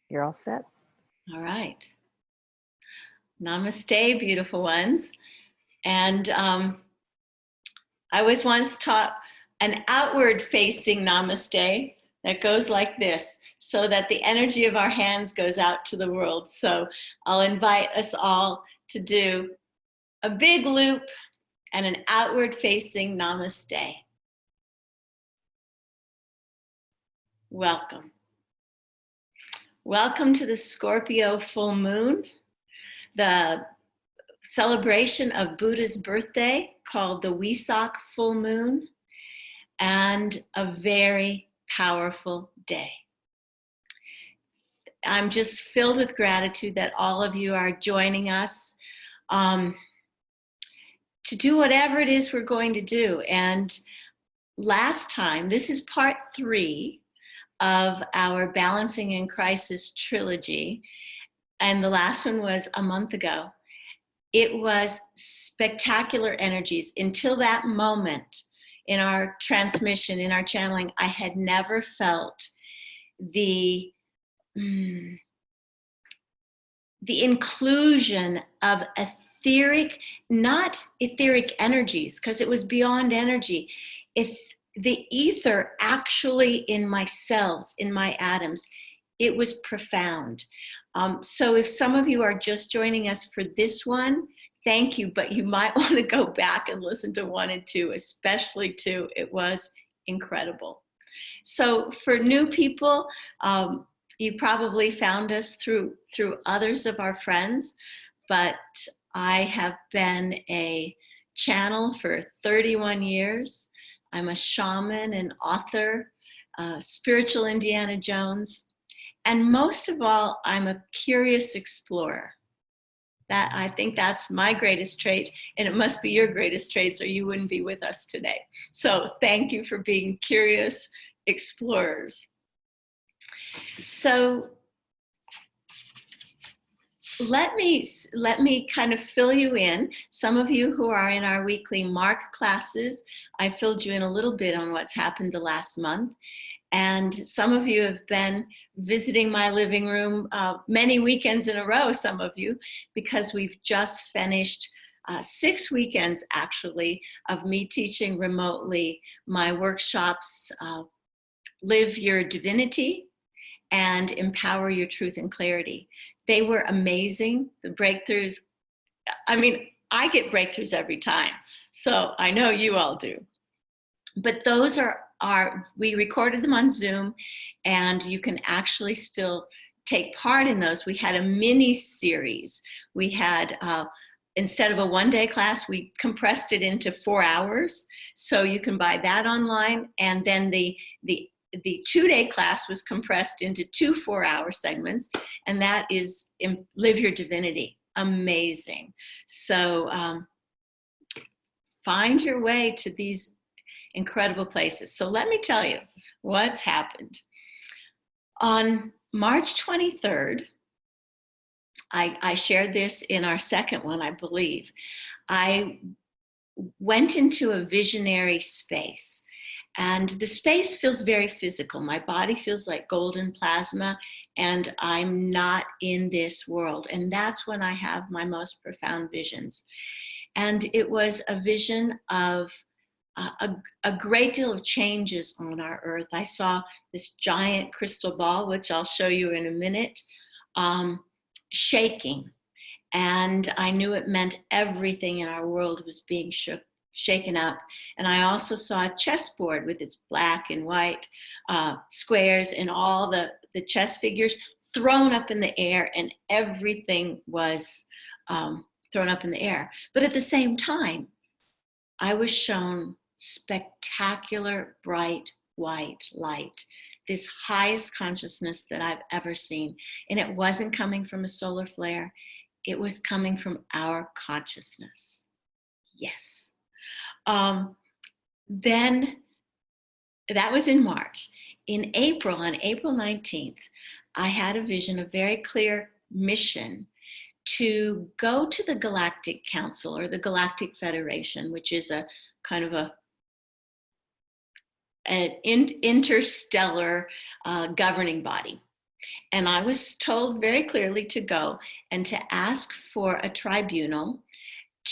You're all set. All right. Namaste, beautiful ones. And I was once taught an outward facing namaste that goes like this, so that the energy of our hands goes out to the world. So I'll invite us all to do a big loop and an outward facing namaste. Welcome. Welcome to the Scorpio full moon, the celebration of Buddha's birthday called the Wesak full moon, and a very powerful day. I'm just filled with gratitude that all of you are joining us to do whatever it is we're going to do. And last time, this is part 3 of our Balancing in Crisis trilogy, and the last one was a month ago. It was spectacular energies. Until that moment in our transmission, in our channeling, I had never felt the inclusion of etheric, not etheric energies, because it was beyond energy. If the ether actually in my cells, in my atoms, it was profound. So if some of you are just joining us for this one, thank you, but you might want to go back and listen to 1 and 2, especially 2. It was incredible. So for new people, you probably found us through others of our friends, but I have been a channel for 31 years. I'm a shaman and author, spiritual Indiana Jones, and most of all, I'm a curious explorer. That, I think that's my greatest trait, and it must be your greatest traits, or you wouldn't be with us today. So thank you for being curious explorers. So let me kind of fill you in. Some of you who are in our weekly Mark classes, I filled you in a little bit on what's happened the last month. And some of you have been visiting my living room many weekends in a row, some of you, because we've just finished 6 weekends, actually, of me teaching remotely my workshops, Live Your Divinity and Empower Your Truth and Clarity. They were amazing. The breakthroughs, I mean, I get breakthroughs every time, so I know you all do. But those we recorded them on Zoom, and you can actually still take part in those. We had a mini series. We had, instead of a 1-day class, we compressed it into 4 hours. So you can buy that online. And then the 2-day class was compressed into 2 4-hour segments, and that is Live Your Divinity. Amazing. So find your way to these incredible places. So let me tell you what's happened. On March 23rd, I shared this in our second one, I believe. I went into a visionary space, and the space feels very physical. My body feels like golden plasma, and I'm not in this world. And that's when I have my most profound visions. And it was a vision of a great deal of changes on our earth. I saw this giant crystal ball, which I'll show you in a minute, shaking. And I knew it meant everything in our world was being shaken up. And I also saw a chessboard with its black and white squares and all the chess figures thrown up in the air, and everything was thrown up in the air. But at the same time, I was shown spectacular, bright, white light, this highest consciousness that I've ever seen. And it wasn't coming from a solar flare. It was coming from our consciousness. Yes. Then that was in March. In April, on April 19th, I had a vision, a very clear mission to go to the Galactic Council, or the Galactic Federation, which is a kind of an interstellar governing body. And I was told very clearly to go and to ask for a tribunal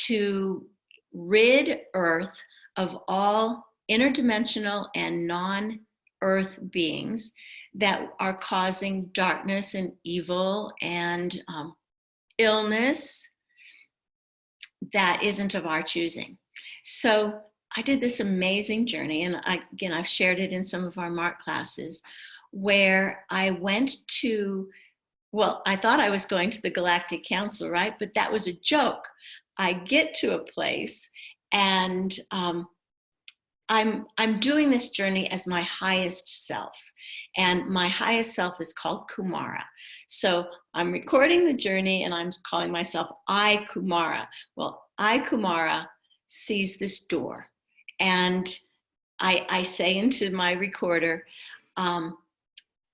to rid Earth of all interdimensional and non-Earth beings that are causing darkness and evil and illness that isn't of our choosing. So I did this amazing journey, and again, I've shared it in some of our Mark classes, where I went to, well, I thought I was going to the Galactic Council, right? But that was a joke. I get to a place, and I'm doing this journey as my highest self, and my highest self is called Kumara. So I'm recording the journey, and I'm calling myself I Kumara. Well, I Kumara sees this door, and I say into my recorder, um,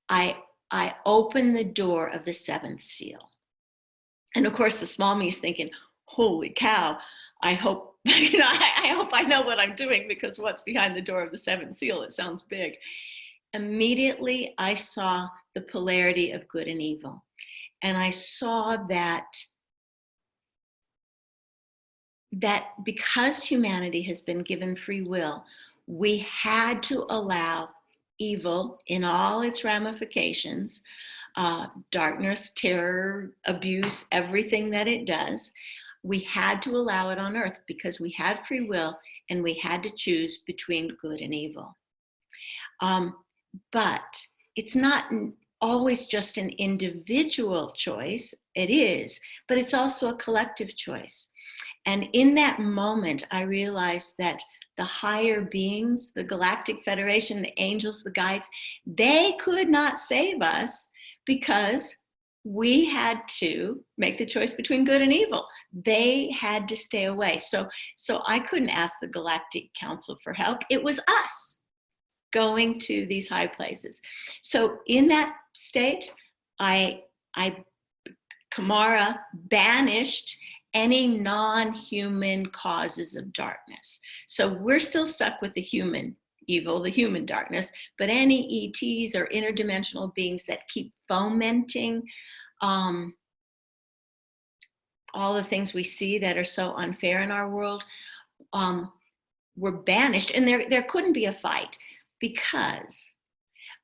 I open the door of the seventh seal. And of course, the small me is thinking, holy cow, I hope, I hope I know what I'm doing, because what's behind the door of the seventh seal? It sounds big. Immediately, I saw the polarity of good and evil. And I saw that because humanity has been given free will, we had to allow evil in all its ramifications, darkness, terror, abuse, everything that it does. We had to allow it on earth because we had free will and we had to choose between good and evil. But it's not always just an individual choice. It is, but it's also a collective choice. And in that moment, I realized that the higher beings, the Galactic Federation, the angels, the guides, they could not save us because we had to make the choice between good and evil. They had to stay away. So I couldn't ask the Galactic Council for help. It was us going to these high places. So in that state, Kumara banished any non-human causes of darkness. So we're still stuck with the human evil, the human darkness, but any ETs or interdimensional beings that keep fomenting all the things we see that are so unfair in our world, were banished. And there couldn't be a fight, because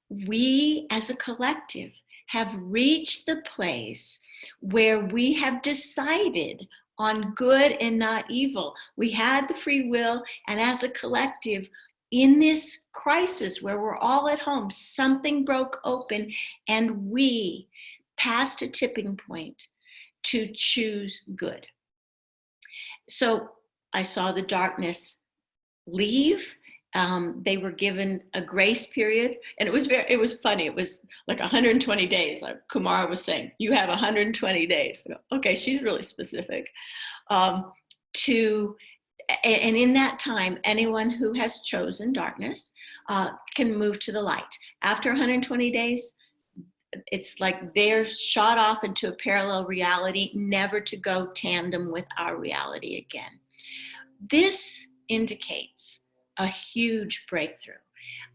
we as a collective have reached the place where we have decided on good and not evil. We had the free will, and as a collective, in this crisis where we're all at home, something broke open and we passed a tipping point to choose good. So I saw the darkness leave. They were given a grace period, and it was funny. It was like 120 days. Like Kumara was saying, you have 120 days. I go, okay, she's really specific. And in that time, anyone who has chosen darkness can move to the light. After 120 days, it's like they're shot off into a parallel reality, never to go tandem with our reality again. This indicates a huge breakthrough.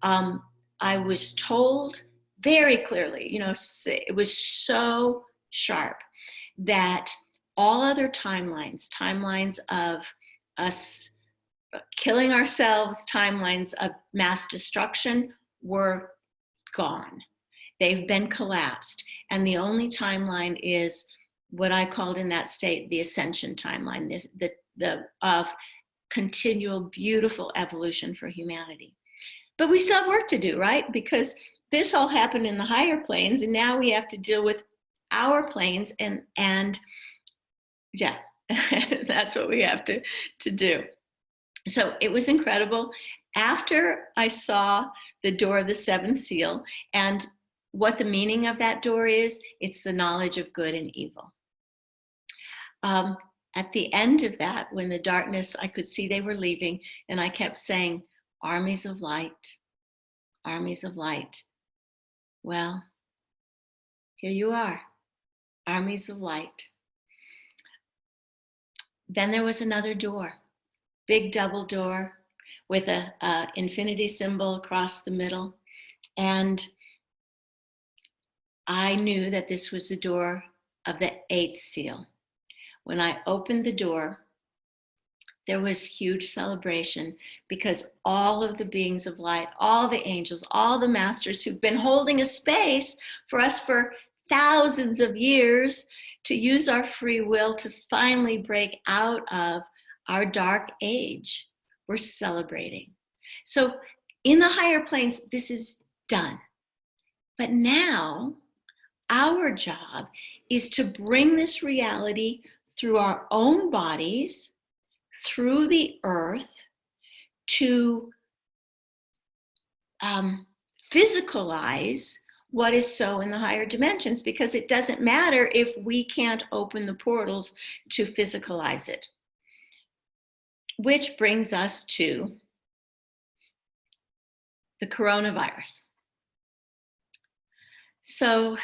I was told very clearly, it was so sharp, that all other timelines of us killing ourselves, timelines of mass destruction, were gone. They've been collapsed. And the only timeline is what I called in that state the ascension timeline, of continual beautiful evolution for humanity. But we still have work to do, right? Because this all happened in the higher planes, and now we have to deal with our planes, and yeah, that's what we have to do. So it was incredible. After I saw the door of the seventh seal, and what the meaning of that door is, it's the knowledge of good and evil. At the end of that, when the darkness, I could see they were leaving, and I kept saying, armies of light, armies of light. Well, here you are, armies of light. Then there was another door, big double door with a infinity symbol across the middle. And I knew that this was the door of the 8th seal. When I opened the door, there was huge celebration because all of the beings of light, all the angels, all the masters who've been holding a space for us for thousands of years to use our free will to finally break out of our dark age, we're celebrating. So in the higher planes, this is done. But now our job is to bring this reality through our own bodies, through the earth, to physicalize what is so in the higher dimensions, because it doesn't matter if we can't open the portals to physicalize it. Which brings us to the coronavirus. So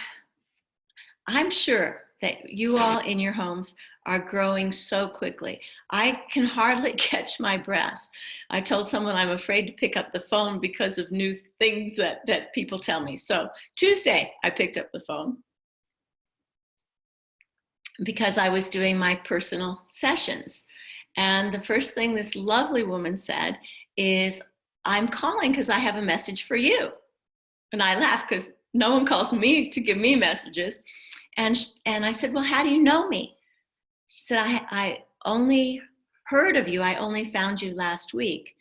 I'm sure that you all in your homes are growing so quickly. I can hardly catch my breath. I told someone I'm afraid to pick up the phone because of new things that people tell me. So Tuesday, I picked up the phone because I was doing my personal sessions. And the first thing this lovely woman said is, I'm calling because I have a message for you. And I laughed because no one calls me to give me messages. And I said, well, how do you know me? She said, I only heard of you. I only found you last week.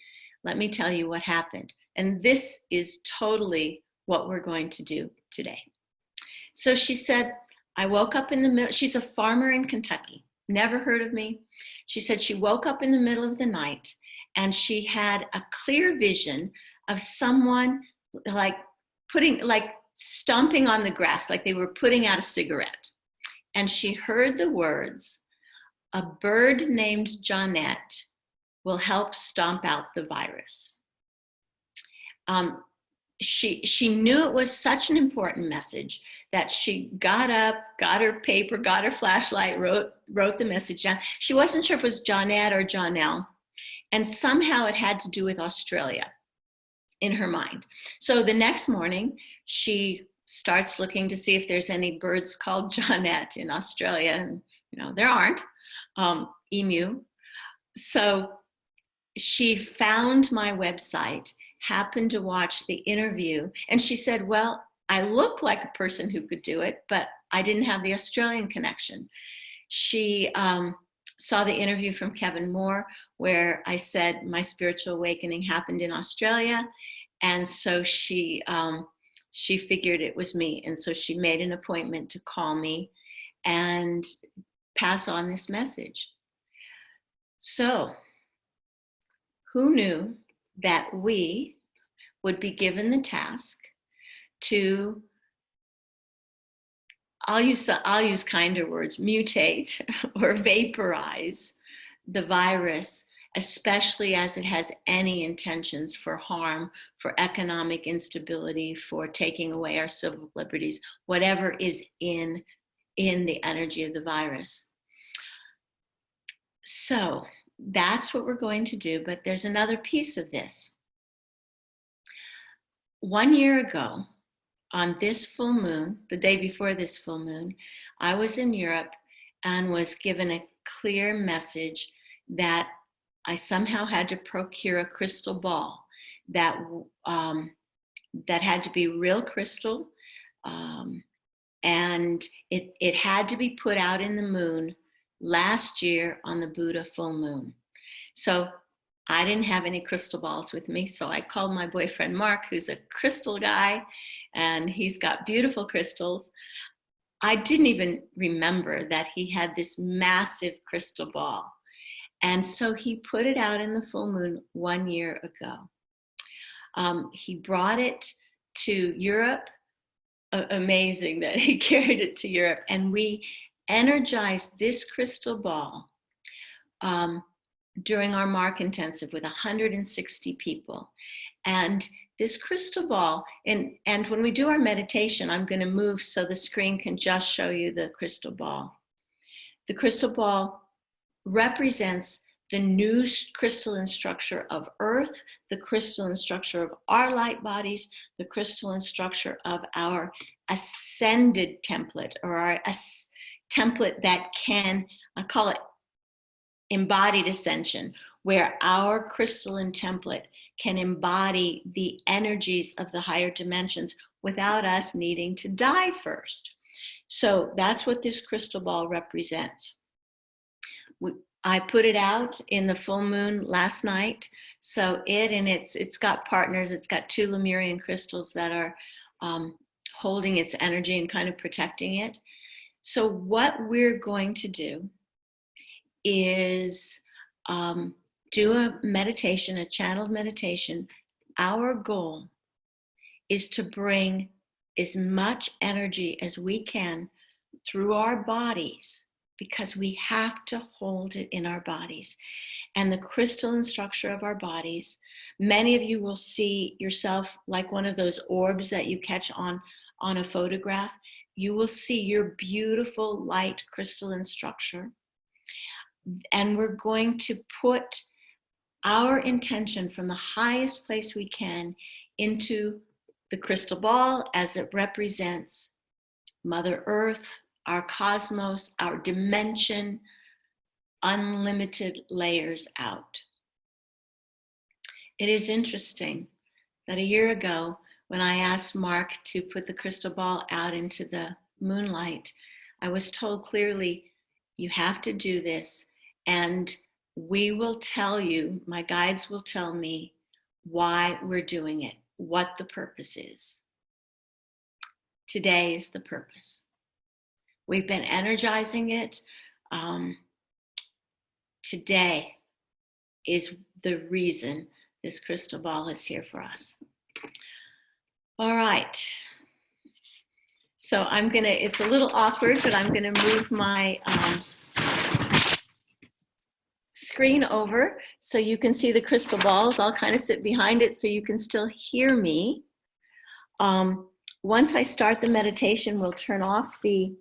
Let me tell you what happened. And this is totally what we're going to do today. So she said, I woke up in the middle. She's a farmer in Kentucky. Never heard of me. She said she woke up in the middle of the night and she had a clear vision of someone like stomping on the grass, like they were putting out a cigarette. And she heard the words, a bird named Johnette will help stomp out the virus. She knew it was such an important message that she got up, got her paper, got her flashlight, wrote the message down. She wasn't sure if it was Johnette or Johnelle. And somehow it had to do with Australia in her mind. So the next morning, she starts looking to see if there's any birds called Johnette in Australia. And, there aren't. Emu. So she found my website, happened to watch the interview, and she said, well, I look like a person who could do it, but I didn't have the Australian connection. She saw the interview from Kevin Moore, where I said my spiritual awakening happened in Australia. And so she figured it was me. And so she made an appointment to call me and pass on this message. So who knew that we would be given the task to, I'll use kinder words, mutate or vaporize the virus, especially as it has any intentions for harm, for economic instability, for taking away our civil liberties, whatever is in the energy of the virus. So that's what we're going to do, but there's another piece of this. 1 year ago, on this full moon, the day before this full moon, I was in Europe and was given a clear message that I somehow had to procure a crystal ball that had to be real crystal, and it had to be put out in the moon last year on the Buddha full moon. So I didn't have any crystal balls with me, so I called my boyfriend Mark, who's a crystal guy, and he's got beautiful crystals. I didn't even remember that he had this massive crystal ball. And so he put it out in the full moon 1 year ago. He brought it to Europe. Amazing that he carried it to Europe. And we energized this crystal ball during our Mark Intensive with 160 people. And this crystal ball, and when we do our meditation, I'm going to move so the screen can just show you the crystal ball. The crystal ball represents the new crystalline structure of Earth, the crystalline structure of our light bodies, the crystalline structure of our ascended template, or a template that can, I call it embodied ascension, where our crystalline template can embody the energies of the higher dimensions without us needing to die first. So that's what this crystal ball represents. I put it out in the full moon last night. So it's got partners. It's got 2 Lemurian crystals that are holding its energy and kind of protecting it. So what we're going to do is do a meditation, a channeled meditation. Our goal is to bring as much energy as we can through our bodies, because we have to hold it in our bodies. And the crystalline structure of our bodies, many of you will see yourself like one of those orbs that you catch on a photograph. You will see your beautiful light crystalline structure. And we're going to put our intention from the highest place we can into the crystal ball as it represents Mother Earth, our cosmos, our dimension, unlimited layers out. It is interesting that a year ago, when I asked Mark to put the crystal ball out into the moonlight, I was told clearly, you have to do this, and we will tell you, my guides will tell me why we're doing it, what the purpose is. Today is the purpose. We've been energizing it. Today is the reason this crystal ball is here for us. All right. So it's a little awkward, but I'm gonna move my screen over so you can see the crystal balls. I'll kind of sit behind it so you can still hear me. Once I start the meditation, we'll turn off the,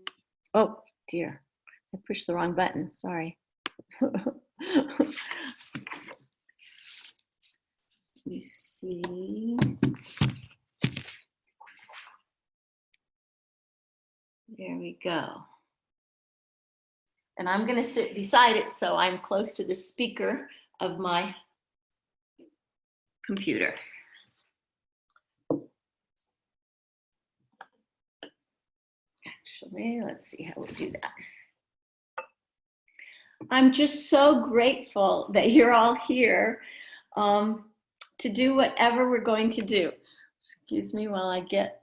oh dear, I pushed the wrong button, sorry. Let me see. There we go. And I'm going to sit beside it so I'm close to the speaker of my computer. Actually, let's see how we'll do that. I'm just so grateful that you're all here to do whatever we're going to do. Excuse me while I get...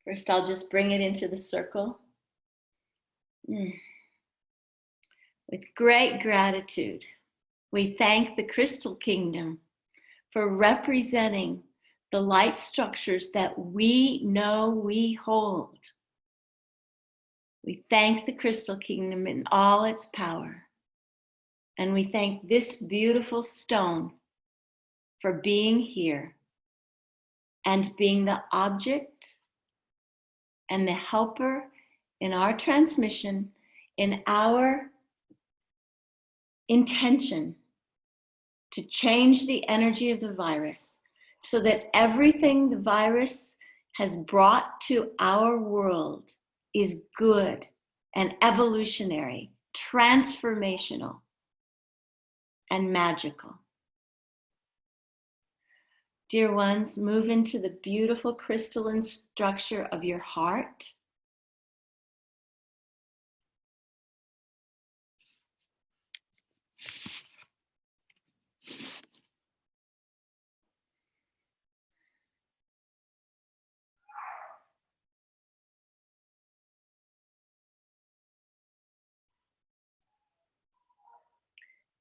First, I'll just bring it into the circle. With great gratitude, we thank the Crystal Kingdom for representing the light structures that we know we hold. We thank the Crystal Kingdom in all its power. And we thank this beautiful stone for being here and being the object and the helper in our transmission, in our intention to change the energy of the virus so that everything the virus has brought to our world is good and evolutionary, transformational, and magical. Dear ones, move into the beautiful crystalline structure of your heart.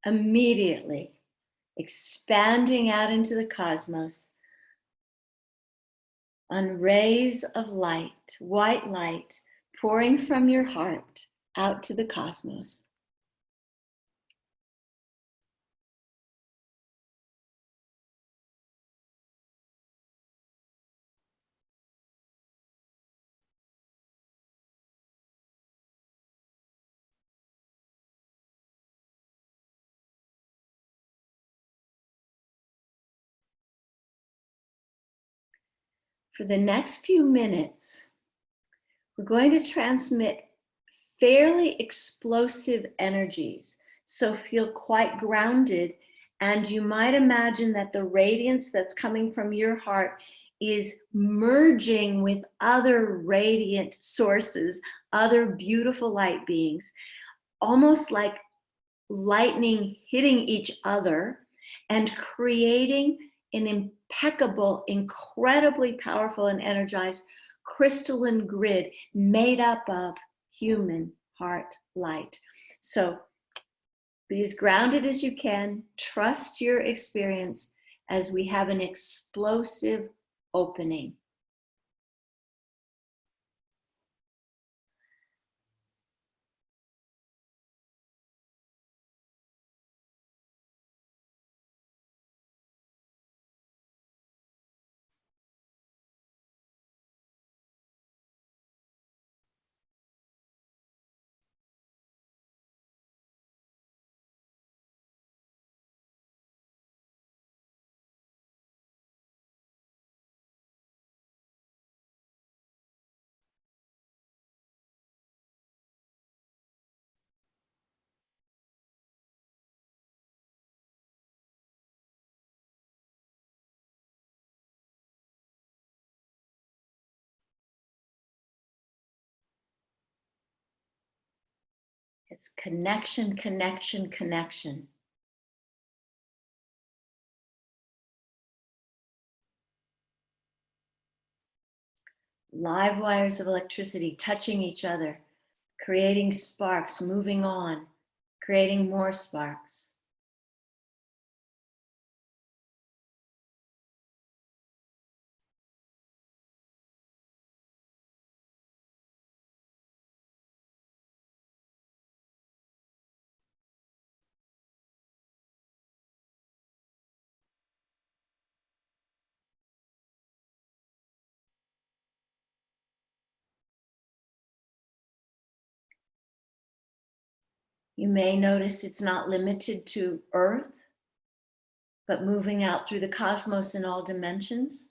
Immediately expanding out into the cosmos on rays of light, white light, pouring from your heart out to the cosmos. For the next few minutes, we're going to transmit fairly explosive energies. So feel quite grounded. And you might imagine that the radiance that's coming from your heart is merging with other radiant sources, other beautiful light beings, almost like lightning hitting each other and creating an impeccable, incredibly powerful and energized crystalline grid made up of human heart light. So be as grounded as you can, trust your experience as we have an explosive opening. It's connection, connection, connection. Live wires of electricity touching each other, creating sparks, moving on, creating more sparks. You may notice it's not limited to Earth, but moving out through the cosmos in all dimensions.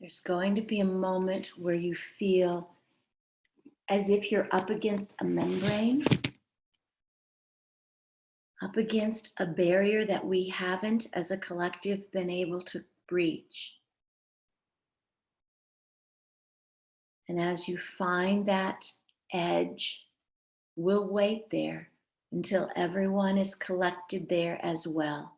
There's going to be a moment where you feel as if you're up against a membrane, up against a barrier that we haven't, as a collective, been able to breach. And as you find that edge, we'll wait there until everyone is collected there as well.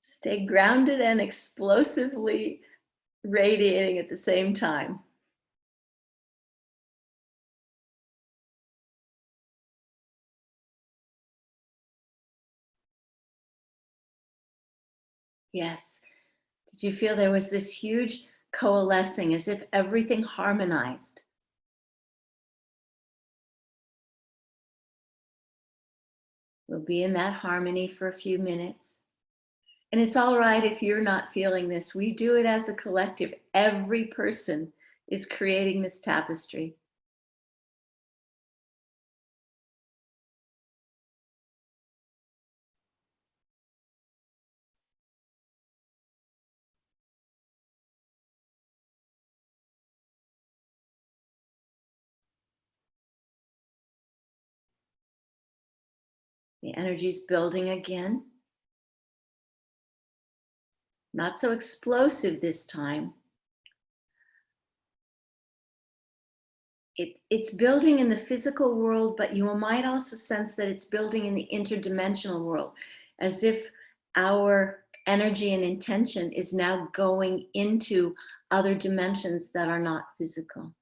Stay grounded and explosively radiating at the same time. Yes. Did you feel there was this huge coalescing as if everything harmonized? We'll be in that harmony for a few minutes. And it's all right if you're not feeling this. We do it as a collective. Every person is creating this tapestry. The energy is building again. Not so explosive this time. It's building in the physical world, but you might also sense that it's building in the interdimensional world, as if our energy and intention is now going into other dimensions that are not physical.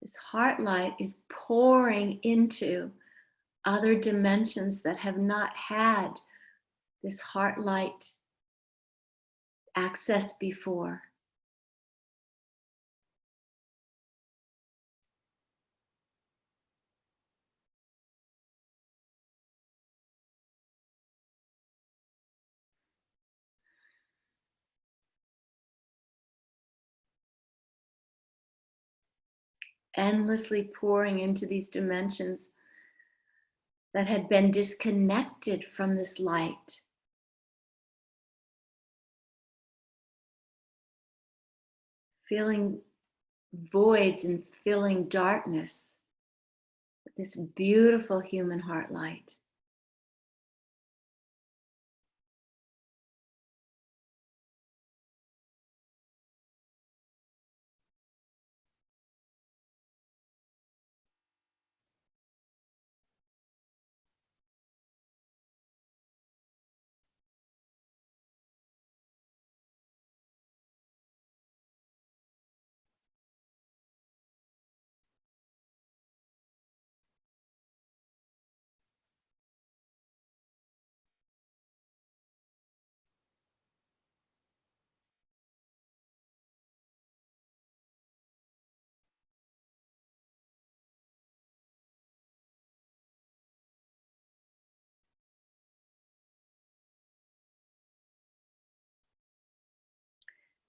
This heart light is pouring into other dimensions that have not had this heart light access before. Endlessly pouring into these dimensions that had been disconnected from this light. Feeling voids and filling darkness with this beautiful human heart light.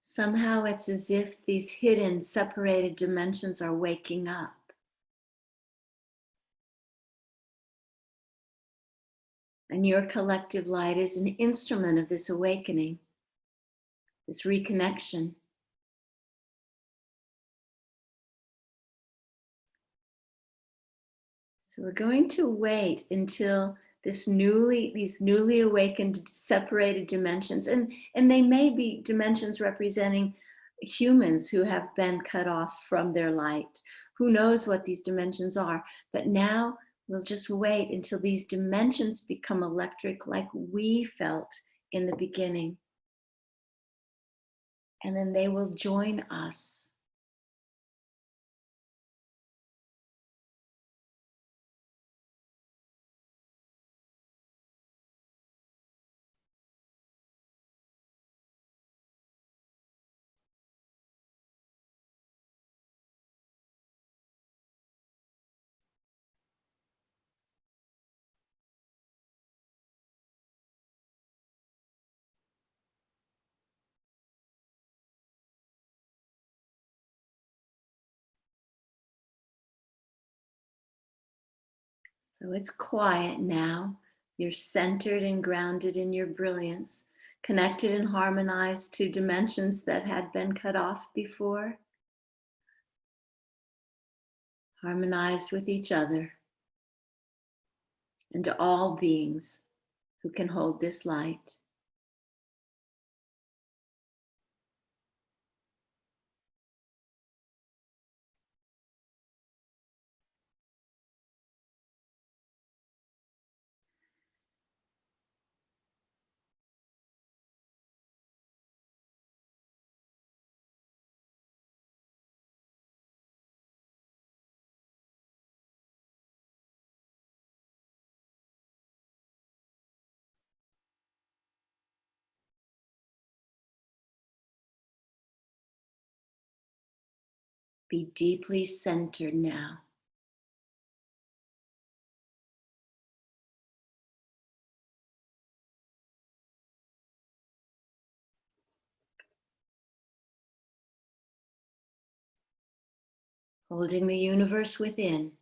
Somehow it's as if these hidden, separated dimensions are waking up. And your collective light is an instrument of this awakening, this reconnection. So we're going to wait until these newly awakened, separated dimensions, and they may be dimensions representing humans who have been cut off from their light. Who knows what these dimensions are? But now we'll just wait until these dimensions become electric like we felt in the beginning. And then they will join us. So it's quiet now. You're centered and grounded in your brilliance, connected and harmonized to dimensions that had been cut off before, harmonized with each other and to all beings who can hold this light. Be deeply centered now. holding the universe within.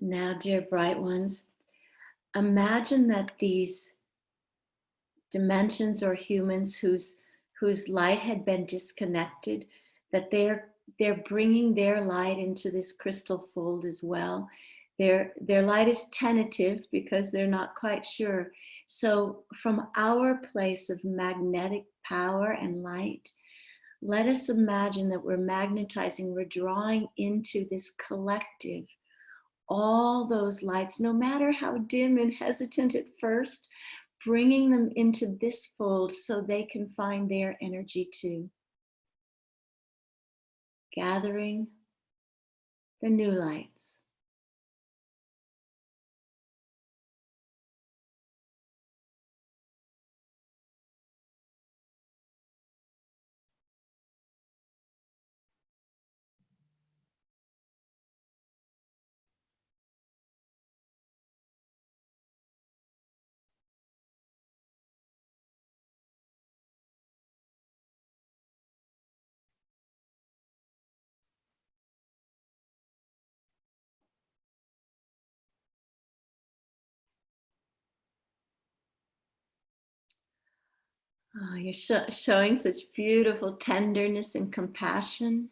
Now, dear bright ones, imagine that these dimensions or humans whose light had been disconnected, that they're bringing their light into this crystal fold as well. Their light is tentative because they're not quite sure. So from our place of magnetic power and light, let us imagine that we're magnetizing, we're drawing into this collective all those lights, no matter how dim and hesitant at first, bringing them into this fold so they can find their energy too. Gathering the new lights. Oh, you're showing such beautiful tenderness and compassion.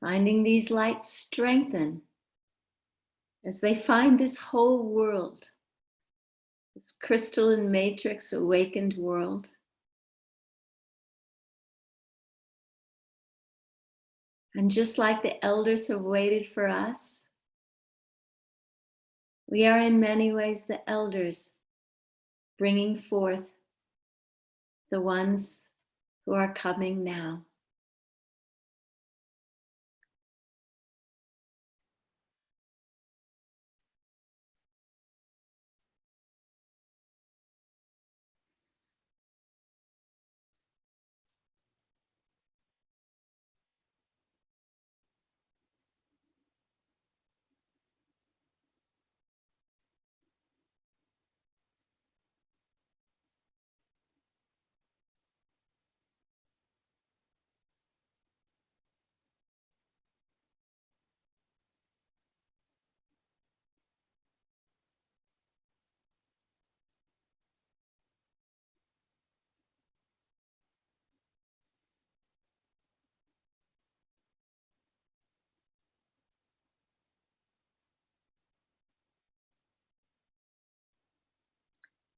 Finding these lights strengthen as they find this whole world, this crystalline matrix awakened world. And just like the elders have waited for us, we are in many ways the elders bringing forth the ones who are coming now.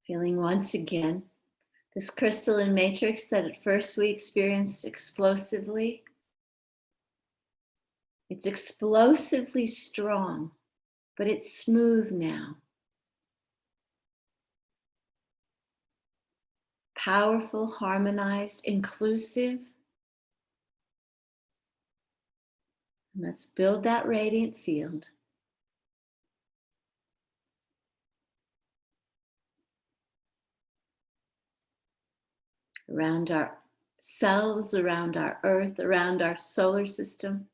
Feeling once again this crystalline matrix that at first we experienced explosively. It's explosively strong, but it's smooth now. Powerful, harmonized, inclusive. And let's build that radiant field. Around our cells, around our earth, around our solar system.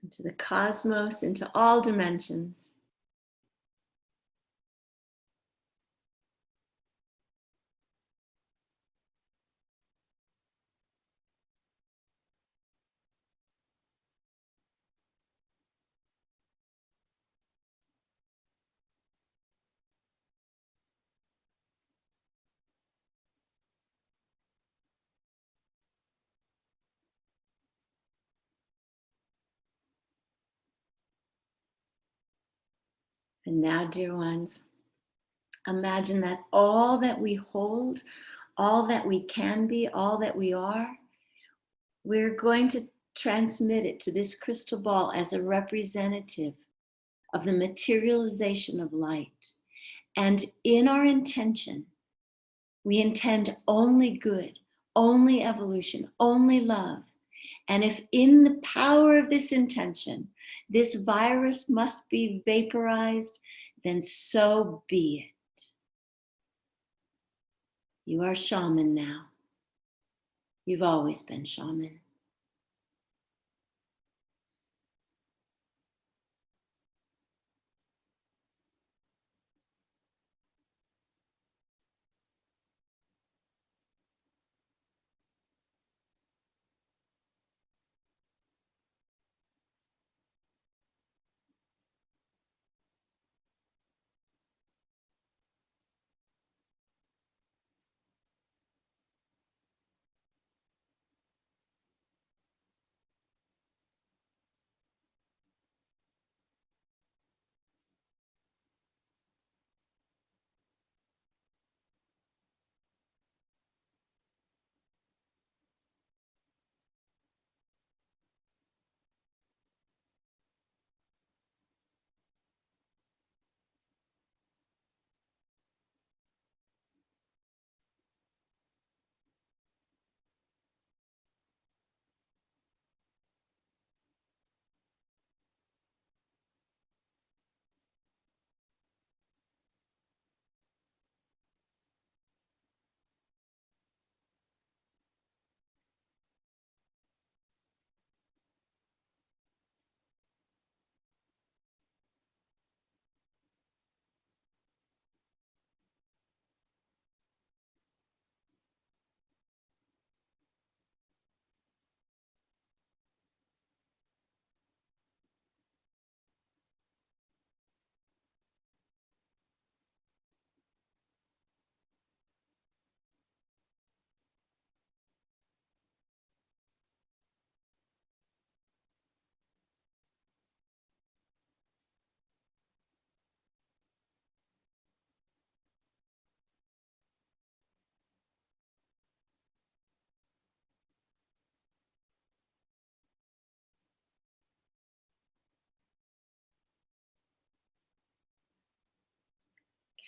Into the cosmos, into all dimensions. And now, dear ones, Imagine that all that we hold, all that we can be, all that we are, we're going to transmit it to this crystal ball as a representative of the materialization of light. And in our intention, we intend only good, only evolution, only love. And if in the power of this intention, this virus must be vaporized, then so be it. You are shaman now. You've always been shaman.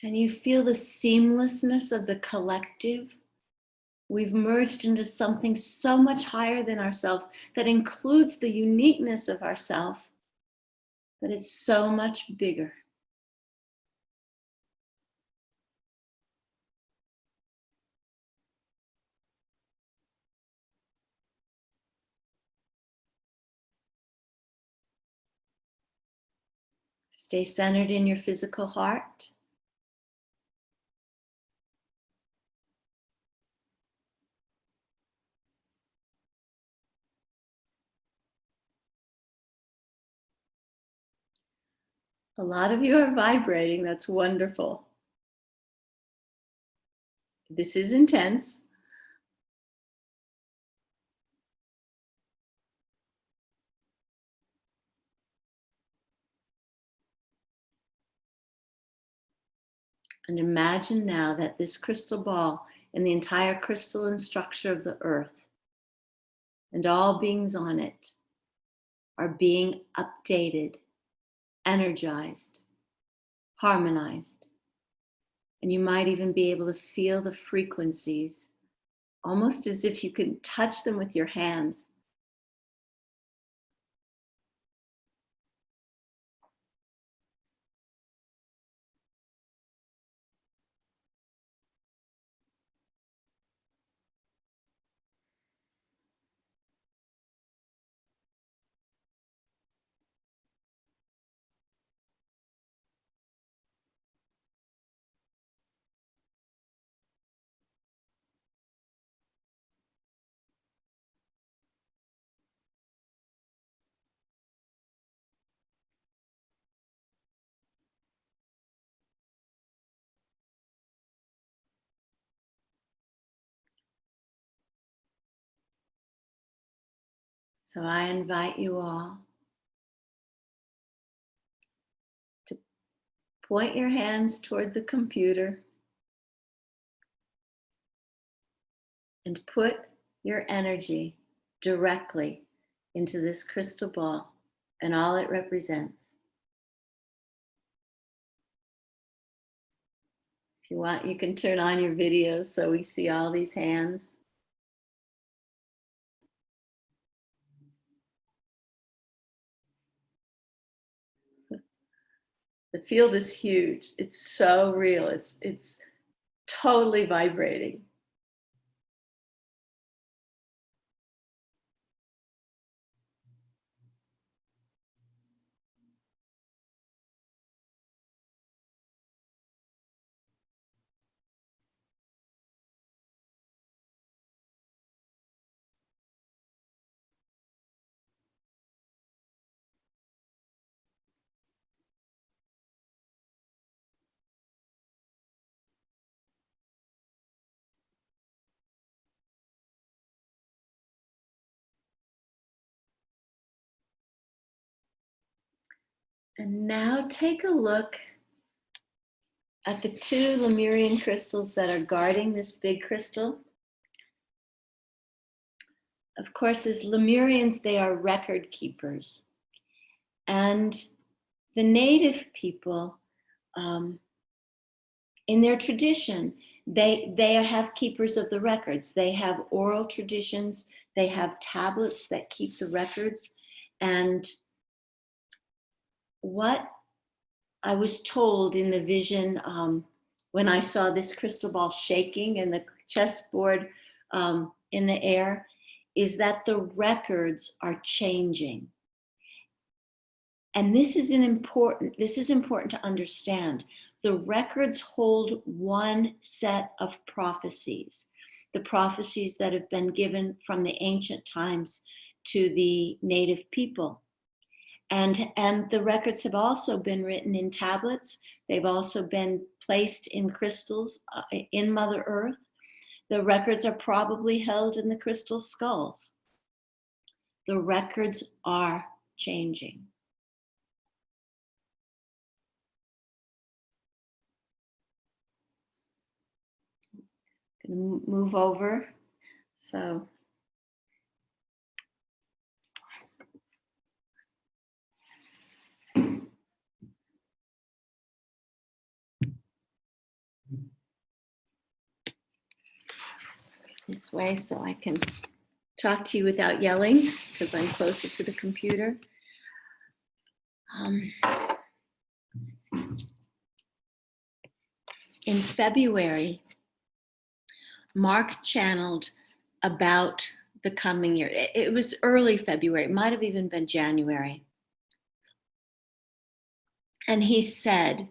Can you feel the seamlessness of the collective? We've merged into something so much higher than ourselves that includes the uniqueness of ourself, but it's so much bigger. Stay centered in your physical heart. A lot of you are vibrating. That's wonderful. This is intense. And imagine now that this crystal ball and the entire crystalline structure of the earth and all beings on it are being updated, energized, harmonized. And you might even be able to feel the frequencies, almost as if you could touch them with your hands. So I invite you all to Point your hands toward the computer and put your energy directly into this crystal ball and all it represents. If you want, you can turn on your videos so we see all these hands. The field is huge. It's so real. It's totally vibrating. And now take a look at the two Lemurian crystals that are guarding this big crystal. Of course, as Lemurians, they are record keepers. And the native people, in their tradition, they have keepers of the records. They have oral traditions. They have tablets that keep the records. And what I was told in the vision when I saw this crystal ball shaking and the chessboard in the air is that the records are changing. And this is important to understand. The records hold one set of prophecies, the prophecies that have been given from the ancient times to the native people. And the records have also been written in tablets. They've also been placed in crystals in Mother Earth. The records are probably held in the crystal skulls. The records are changing. Gonna move over. So this way so I can talk to you without yelling because I'm closer to the computer. In February, Mark channeled about the coming year. It was early February, it might have even been January. And he said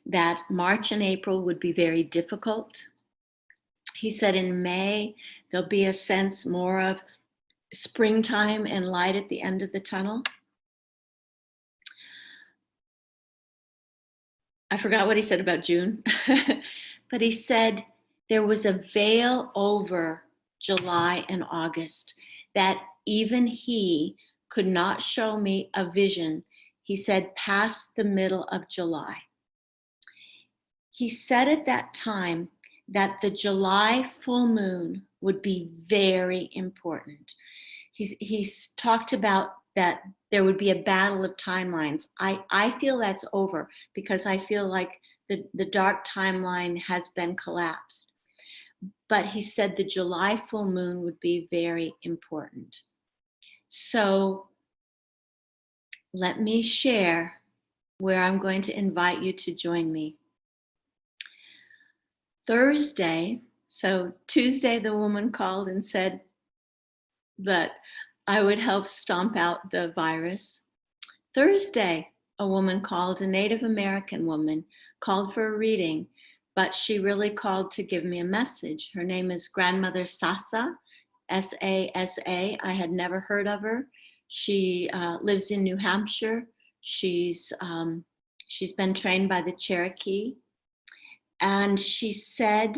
that March and April would be very difficult. He said in May, there'll be a sense more of springtime and light at the end of the tunnel. I forgot what he said about June, but he said there was a veil over July and August that even he could not show me a vision, he said, past the middle of July. He said at that time that the July full moon would be very important. He's talked about that there would be a battle of timelines. I feel that's over because I feel like the dark timeline has been collapsed. But he said the July full moon would be very important. So let me share where I'm going to invite you to join me. Thursday, so Tuesday, the woman called and said that I would help stomp out the virus. Thursday, a woman called, a Native American woman, called for a reading, but she really called to give me a message. Her name is Grandmother Sasa, S-A-S-A. I had never heard of her. She lives in New Hampshire. She's been trained by the Cherokee. And she said,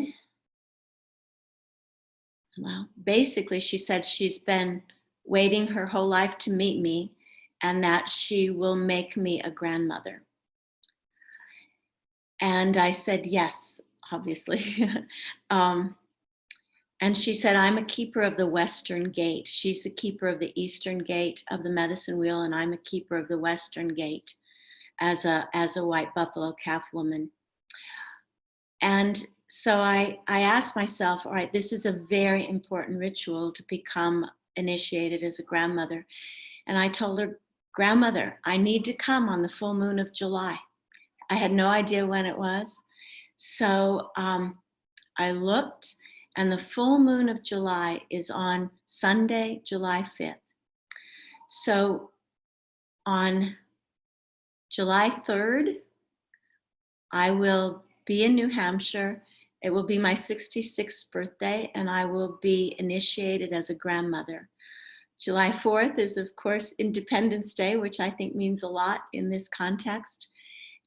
well, basically she said she's been waiting her whole life to meet me and that she will make me a grandmother. And I said, yes, obviously. um, and she said, I'm a keeper of the Western Gate. She's the keeper of the Eastern Gate of the medicine wheel, and I'm a keeper of the Western Gate as a white buffalo calf woman. And so I asked myself, all right, this is a very important ritual to become initiated as a grandmother. And I told her, grandmother, I need to come on the full moon of July. I had no idea when it was. So I looked, and the full moon of July is on Sunday, July 5th. So on July 3rd, I will be in New Hampshire. It will be my 66th birthday, and I will be initiated as a grandmother. July 4th is, of course, Independence Day, which I think means a lot in this context.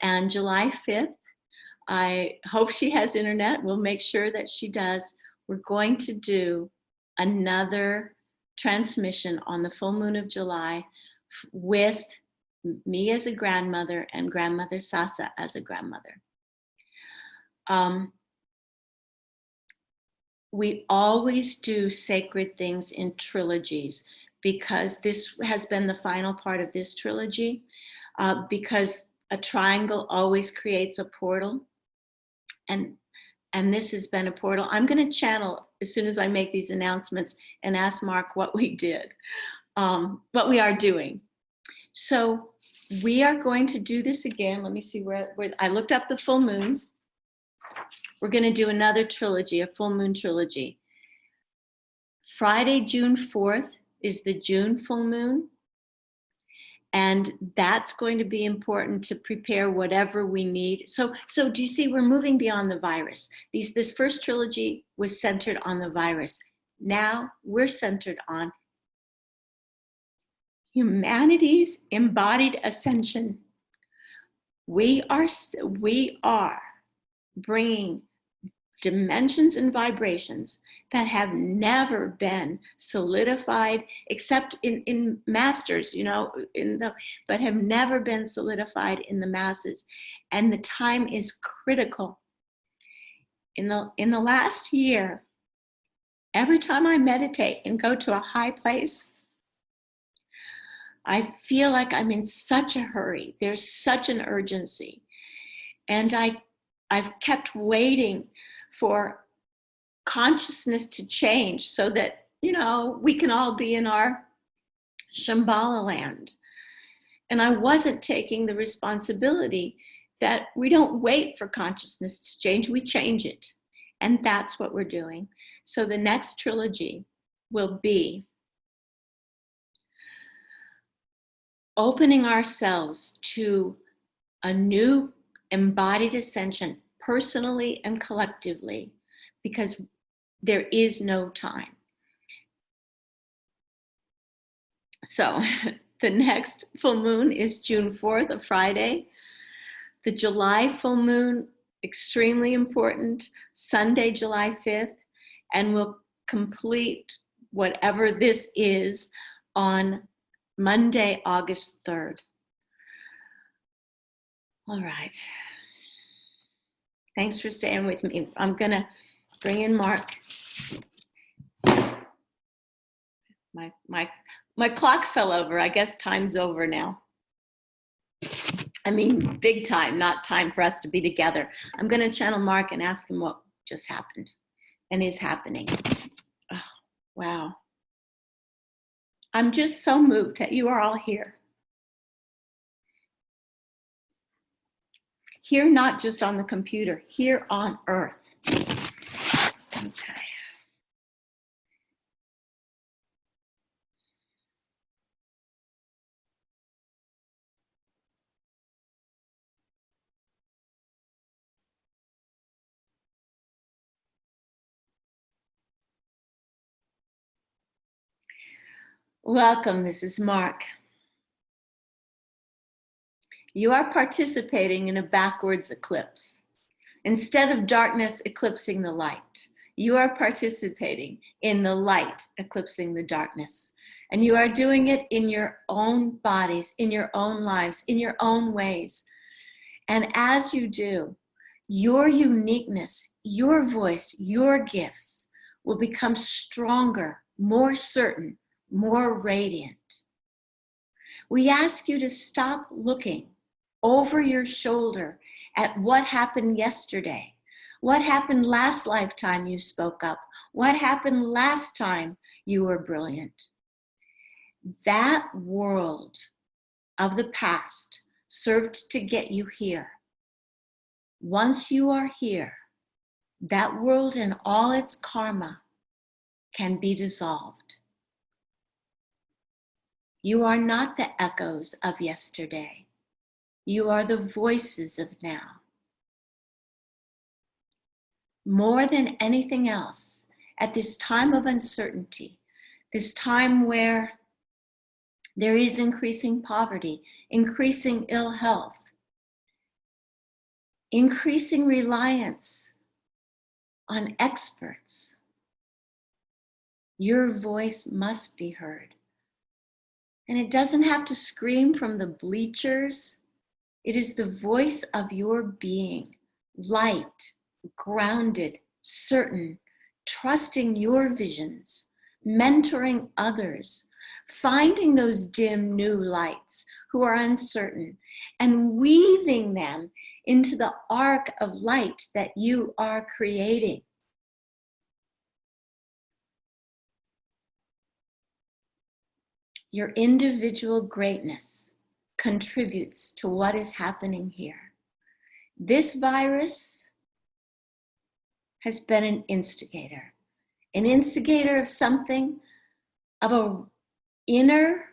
And July 5th, I hope she has internet. We'll make sure that she does. We're going to do another transmission on the full moon of July with me as a grandmother and grandmother Sasa as a grandmother. We always do sacred things in trilogies, because this has been the final part of this trilogy, because a triangle always creates a portal. And this has been a portal. I'm going to channel as soon as I make these announcements and ask Mark what we did, what we are doing. So we are going to do this again. Let me see where I looked up the full moons. We're going to do another trilogy, a full moon trilogy. Friday, June 4th is the June full moon. And that's going to be important to prepare whatever we need. So do you see, we're moving beyond the virus. This first trilogy was centered on the virus. Now we're centered on humanity's embodied ascension. We are bringing dimensions and vibrations that have never been solidified, except in masters, but have never been solidified in the masses. And the time is critical. In the last year, every time I meditate and go to a high place, I feel like I'm in such a hurry. There's such an urgency. And I've kept waiting for consciousness to change so that, we can all be in our Shambhala land. And I wasn't taking the responsibility that we don't wait for consciousness to change, we change it. And that's what we're doing. So the next trilogy will be opening ourselves to a new embodied ascension, personally and collectively, because there is no time. So the next full moon is June 4th, a Friday. The July full moon, extremely important, Sunday, July 5th, and we'll complete whatever this is on Monday, August 3rd. All right. Thanks for staying with me. I'm gonna bring in Mark. My clock fell over. I guess time's over now. I mean, big time, not time for us to be together. I'm gonna channel Mark and ask him what just happened and is happening. Oh, wow. I'm just so moved that you are all here. Here, not just on the computer, here on Earth. Okay. Welcome, this is Mark. You are participating in a backwards eclipse. Instead of darkness eclipsing the light, you are participating in the light eclipsing the darkness. And you are doing it in your own bodies, in your own lives, in your own ways. And as you do, Your uniqueness, your voice, your gifts will become stronger, more certain, more radiant. We ask you to stop looking over your shoulder at what happened yesterday, what happened last lifetime you spoke up, what happened last time you were brilliant. That world of the past served to get you here. Once you are here, that world and all its karma can be dissolved. You are not the echoes of yesterday. You are the voices of now. More than anything else, at this time of uncertainty, this time where there is increasing poverty, increasing ill health, increasing reliance on experts, your voice must be heard. And it doesn't have to scream from the bleachers. It is the voice of your being, light, grounded, certain, trusting your visions, mentoring others, finding those dim new lights who are uncertain and weaving them into the arc of light that you are creating. Your individual greatness contributes to what is happening here. This virus has been an instigator of something, of an inner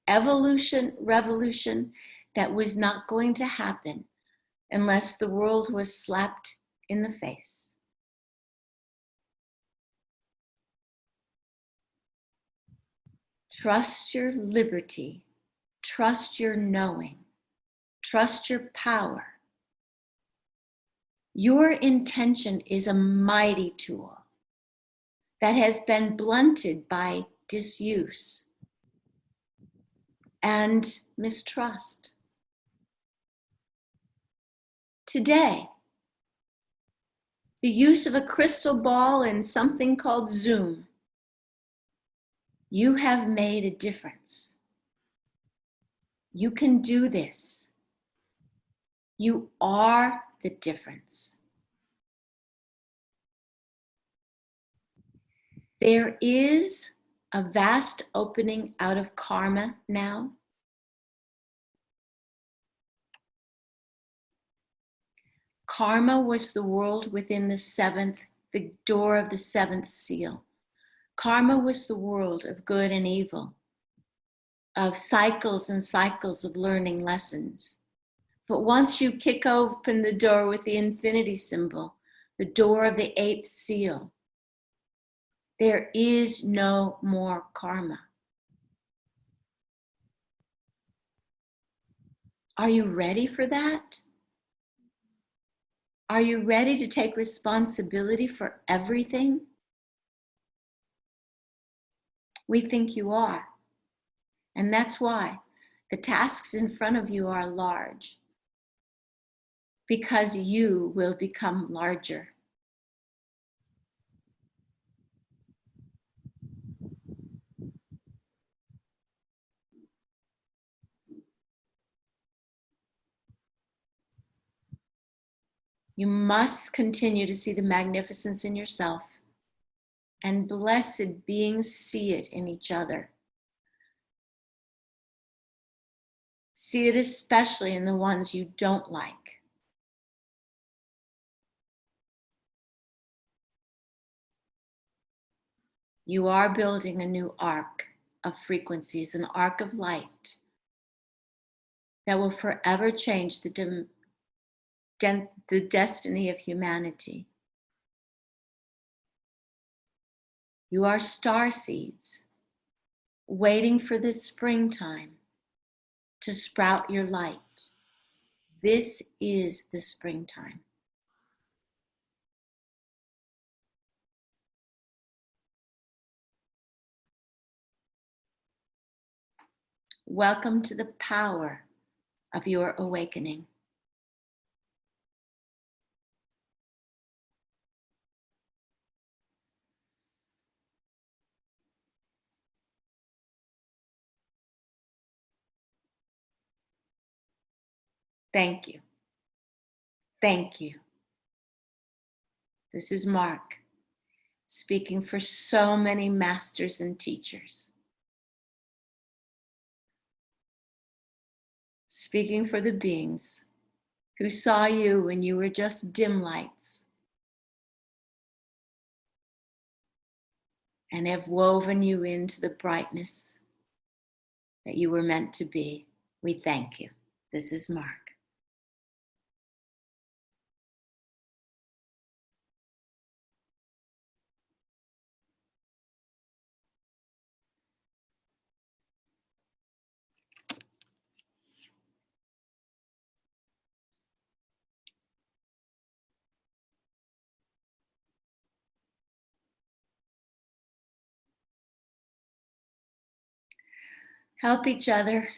evolution, revolution that was not going to happen unless the world was slapped in the face. Trust your liberty, trust your knowing, trust your power. Your intention is a mighty tool that has been blunted by disuse and mistrust. Today, the use of a crystal ball and something called Zoom, you have made a difference. You can do this. You are the difference. There is a vast opening out of karma now. Karma was the world within the door of the seventh seal. Karma was the world of good and evil, of cycles and cycles of learning lessons. But once you kick open the door with the infinity symbol, the door of the eighth seal, there is no more karma. Are you ready for that? Are you ready to take responsibility for everything? We think you are. And that's why the tasks in front of you are large, because you will become larger. You must continue to see the magnificence in yourself, and blessed beings see it in each other. See it especially in the ones you don't like. You are building a new arc of frequencies, an arc of light that will forever change the destiny of humanity. You are star seeds waiting for this springtime to sprout your light. This is the springtime. Welcome to the power of your awakening. Thank you. Thank you. This is Mark, speaking for so many masters and teachers. Speaking for the beings who saw you when you were just dim lights and have woven you into the brightness that you were meant to be. We thank you. This is Mark. Help each other.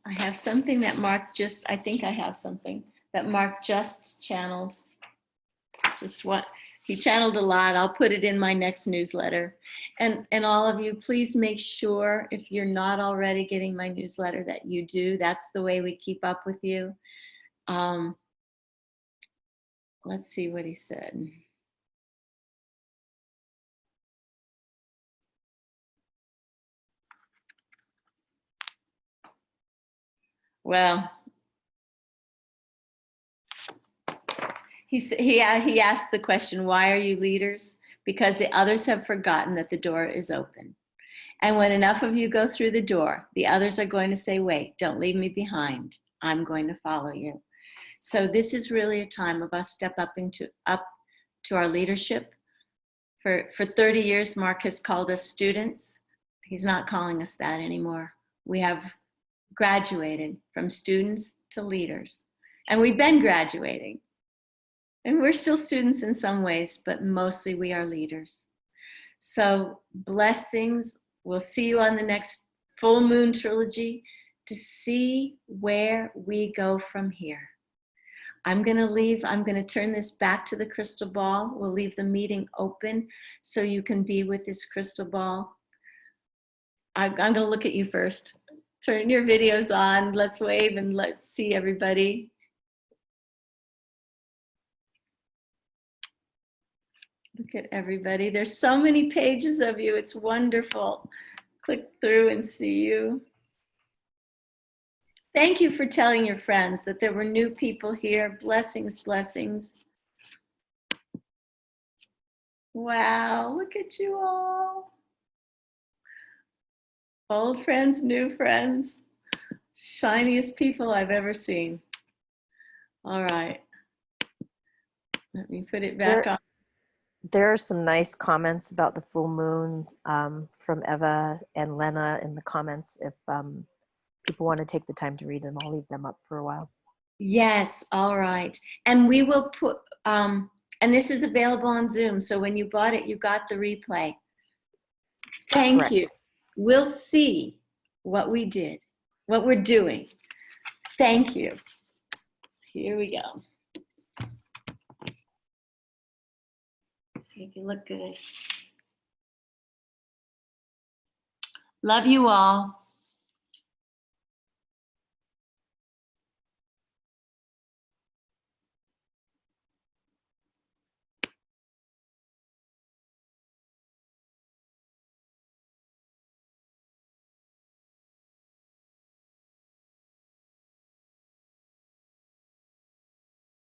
I have something that Mark just, I think I have something that Mark just channeled. Just what, he channeled a lot. I'll put it in my next newsletter. And all of you, please make sure if you're not already getting my newsletter that you do. That's the way we keep up with you. Let's see what he said. Well, he asked the question, why are you leaders? Because the others have forgotten that the door is open. And when enough of you go through the door, the others are going to say, wait, don't leave me behind. I'm going to follow you. So this is really a time of us step up to our leadership. For 30 years, Mark has called us students. He's not calling us that anymore. We have graduated from students to leaders. And we've been graduating. And we're still students in some ways, but mostly we are leaders. So blessings. We'll see you on the next full moon trilogy to see where we go from here. I'm going to turn this back to the crystal ball. We'll leave the meeting open so you can be with this crystal ball. I'm going to look at you first. Turn your videos on. Let's wave and let's see everybody. Look at everybody. There's so many pages of you. It's wonderful. Click through and see you. Thank you for telling your friends that there were new people here. Blessings, blessings. Wow, look at you all. Old friends, new friends. Shiniest people I've ever seen. All right. Let me put it back on. There are some nice comments about the full moon from Eva and Lena in the comments. If people want to take the time to read them, I'll leave them up for a while. Yes, all right. And we will put, and this is available on Zoom. So when you bought it, you got the replay. Thank Correct. you. We'll see what we did, what we're doing. Thank you. Here we go. See if you look good. Love you all.